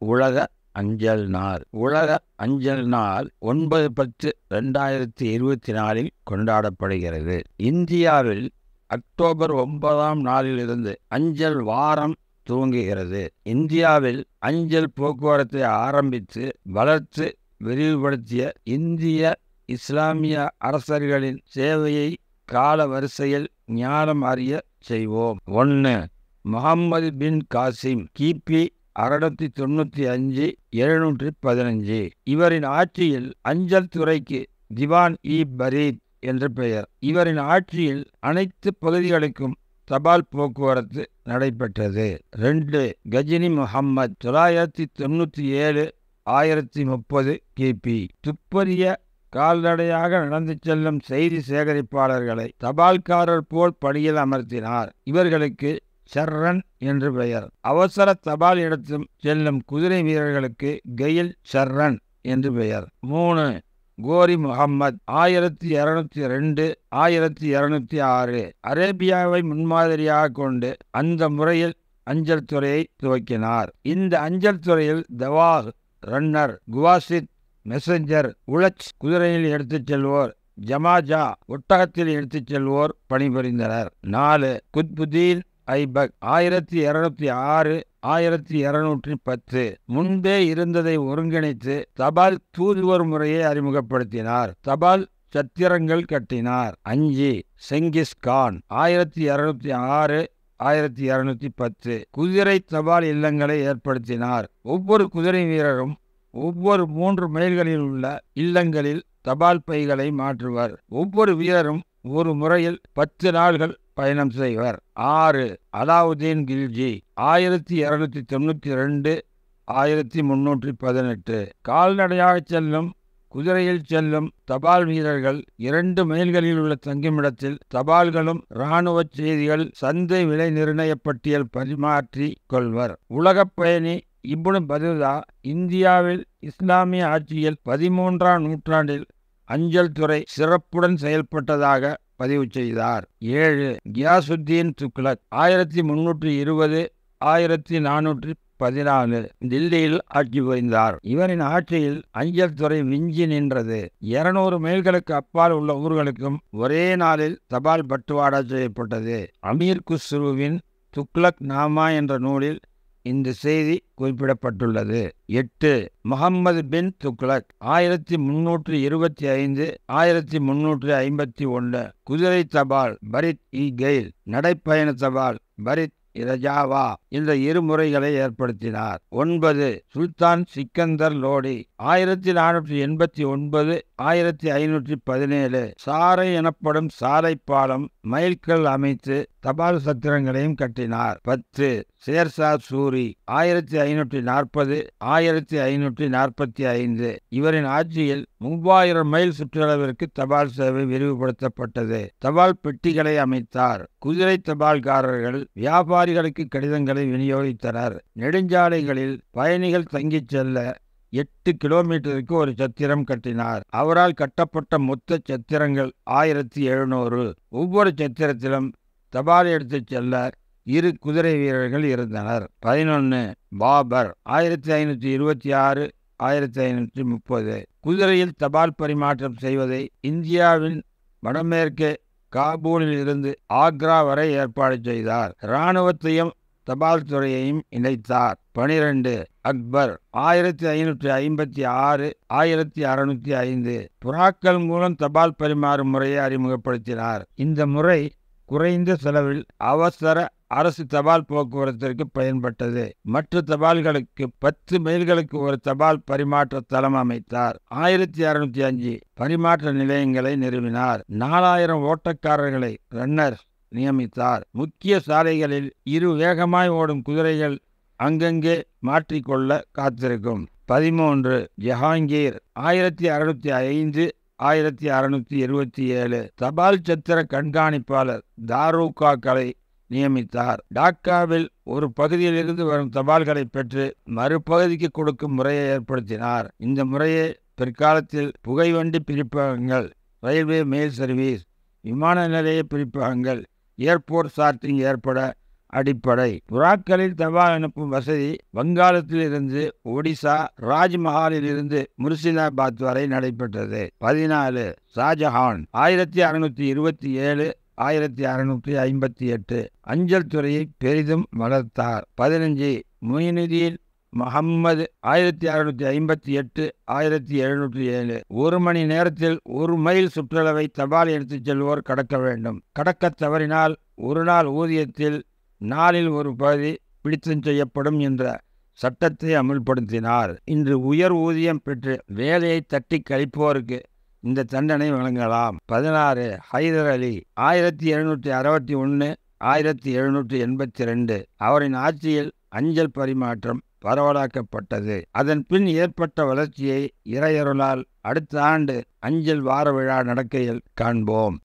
உலக அஞ்சல் நாள். உலக அஞ்சல் நாள் 9/10/2024 கொண்டாடப்படுகிறது. இந்தியாவில் அக்டோபர் 9ஆம் நாளிலிருந்து அஞ்சல் வாரம் துவங்குகிறது. இந்தியாவில் அஞ்சல் போக்குவரத்தை ஆரம்பித்து வளர்த்து விரிவுபடுத்திய இந்திய இஸ்லாமிய அரசர்களின் சேவையை கால வரிசையில் ஞானம் அறிய செய்வோம். 1. முகம்மது பின் காசிம், கிபி 695-715. இவரின் ஆட்சியில் அஞ்சல் துறைக்கு திவான்-இ-பரீத் என்று பெயர். இவரின் ஆட்சியில் அனைத்து பகுதிகளுக்கும் தபால் போக்குவரத்து நடைபெற்றது. 2. கஜினி முகம்மது 997-1030 கிபி. துப்பறிய கால்நடையாக நடந்து செல்லும் செய்தி சேகரிப்பாளர்களை தபால்காரர் போல் பணியில் அமர்த்தினார். இவர்களுக்கு சர்ரன் என்று பெயர். அவசர தபால் எடுத்தும் செல்லும் குதிரை வீரர்களுக்கு கெயில் சர்ரன் என்று பெயர். 3. கோரி முகம்மது 1202-1206. அரேபியாவை முன்மாதிரியாக கொண்டு அந்த முறையில் அஞ்சல் துறையை துவக்கினார். இந்த அஞ்சல் துறையில் தவாக், ரன்னர், குவாசித், மெசஞ்சர், உலச் குதிரையில் எடுத்துச் செல்வோர், ஜமாஜா ஒட்டகத்தில் எடுத்துச் செல்வோர் பணிபுரிந்தனர். 4. குத்புதீன் ஐபக் 1206-1210. முன்பே இருந்ததை ஒருங்கிணைத்து தபால் தூதுவர் முறையை அறிமுகப்படுத்தினார். தபால் சத்திரங்கள் கட்டினார். 5. Genghis Khan 1206-1210. குதிரை தபால் இல்லங்களை ஏற்படுத்தினார். ஒவ்வொரு குதிரை வீரரும் ஒவ்வொரு 3 மைல்களில் உள்ள இல்லங்களில் தபால் பைகளை மாற்றுவர். ஒவ்வொரு வீரரும் ஒரு முறையில் 10 நாள்கள் பயணம் செய்வர். 6. அலாவுதீன் கில்ஜி 1292-1318. கால்நடையாக செல்லும் குதிரையில் செல்லும் தபால் வீரர்கள் 2 மைல்களில் உள்ள தங்குமிடத்தில் தபால்களும் இராணுவ செய்திகள், சந்தை விலை நிர்ணய பட்டியல் பரிமாற்றி கொள்வர். உலகப் பயணி இப்னு பதூதா இந்தியாவில் இஸ்லாமிய ஆட்சியில் 13ஆம் நூற்றாண்டில் அஞ்சல் துறை சிறப்புடன் செயல்பட்டதாக பதிவு செய்தார். 7. கியாசுத்தீன் துக்ளக் 1320-1414 தில்லியில் ஆட்சி புரிந்தார். இவரின் ஆட்சியில் அஞ்சல் துறை விஞ்சி நின்றது. 200 மைல்களுக்கு அப்பால் உள்ள ஊர்களுக்கும் ஒரே நாளில் தபால் பட்டுவாடா செய்யப்பட்டது. அமீர் குஸ்ருவின் துக்ளக் நாமா என்ற நூலில் இந்த செய்தி குறிப்பிடப்பட்டுள்ளது. 8. முகம்மது பின் துக்ளக் 1325-1351. குதிரை தபால் பரித்-இ-கெயில், நடைப்பயண தபால் பரித்-இ-ரஜாவா என்ற 2 முறைகளை ஏற்படுத்தினார். 9. சுல்தான் சிக்கந்தர் லோடி 1489-1517. சாரை எனப்படும் சாலை பாலம், மைல்கல் அமைத்து தபால் சத்திரங்களையும் கட்டினார். 10. ஷேர்ஷா சூரி 1540-1545. இவரின் ஆட்சியில் 3000 மைல் சுற்றளவிற்கு தபால் சேவை விரிவுபடுத்தப்பட்டது. தபால் பெட்டிகளை அமைத்தார். குதிரை தபால்காரர்கள் வியாபாரிகளுக்கு கடிதங்களை விநியோகித்தனர். நெடுஞ்சாலைகளில் பயணிகள் தங்கிச் செல்ல 8 கிலோமீட்டருக்கு ஒரு சத்திரம் கட்டினார். அவரால் கட்டப்பட்ட மொத்த சத்திரங்கள் 1700. ஒவ்வொரு சத்திரத்திலும் தபால் எடுத்துச் செல்ல 2 குதிரை வீரர்கள் இருந்தனர். 11. பாபர் 1526-1530. குதிரையில் தபால் பரிமாற்றம் செய்வதை இந்தியாவின் வடமேற்கே காபூலில் இருந்து ஆக்ரா வரை ஏற்பாடு செய்தார். இராணுவத்தையும் தபால் துறையையும் இணைத்தார். 12. அக்பர் 1556-1605. புறாக்கள் மூலம் தபால் பரிமாறும் முறையை அறிமுகப்படுத்தினார். இந்த முறை குறைந்த செலவில் அவசர அரசு தபால் போக்குவரத்திற்கு பயன்பட்டது. மற்ற தபால்களுக்கு 10 மைல்களுக்கு ஒரு தபால் பரிமாற்ற தளம் அமைத்தார். 1605 பரிமாற்ற நிலையங்களை நிறுவினார். 4000 ஓட்டக்காரர்களை ரன்னர்ஸ் நியமித்தார். முக்கிய சாலைகளில் 2 வேகமாய் ஓடும் குதிரைகள் அங்கங்கே மாற்றிக்கொள்ள காத்திருக்கும். 13. ஜஹாங்கீர் 1605-1627. தபால் சத்திர கண்காணிப்பாளர் தாரூகாக்களை நியமித்தார். டாக்காவில் ஒரு பகுதியிலிருந்து வரும் தபால்களை பெற்று மறுபகுதிக்கு கொடுக்கும் முறையை ஏற்படுத்தினார். இந்த முறையை பிற்காலத்தில் புகைவண்டி பிரிப்பகங்கள், ரயில்வே மெயில் சர்வீஸ், விமான நிலைய பிரிப்பகங்கள், ஏர்போர்ட் சார்ட்டிங் ஏற்பட அடிப்படை. புறாக்களில் தபால் அனுப்பும் வசதி வங்காளத்தில் இருந்து ஒடிசா, ராஜ்மஹாலில் இருந்து முர்சிதாபாத் வரை நடைபெற்றது. 14. ஷாஜஹான் 1627 1658 அஞ்சல் துறையை பெரிதும் வளர்த்தார். 15. மொயினுதீன் முகம்மது 1658 1707 1 மணி நேரத்தில் 1 மைல் சுற்றளவை தபால் எடுத்துச் செல்வோர் கடக்க வேண்டும். கடக்கத் தவறினால் ஒரு நாள் ஊதியத்தில் 4இல் ஒரு பகுதி பிடித்தம் செய்யப்படும் என்ற சட்டத்தை அமுல்படுத்தினார். இன்று உயர் ஊதியம் பெற்று வேலையை தட்டி கழிப்போருக்கு இந்த தண்டனை வழங்கலாம். 16. ஹைதர் அலி 1761 1782 அவரின் ஆட்சியில் அஞ்சல் பரிமாற்றம் பரவலாக்கப்பட்டது. அதன் பின் ஏற்பட்ட வளர்ச்சியை இறையருளால் அடுத்த ஆண்டு அஞ்சல் வார விழா நடக்கையில் காண்போம்.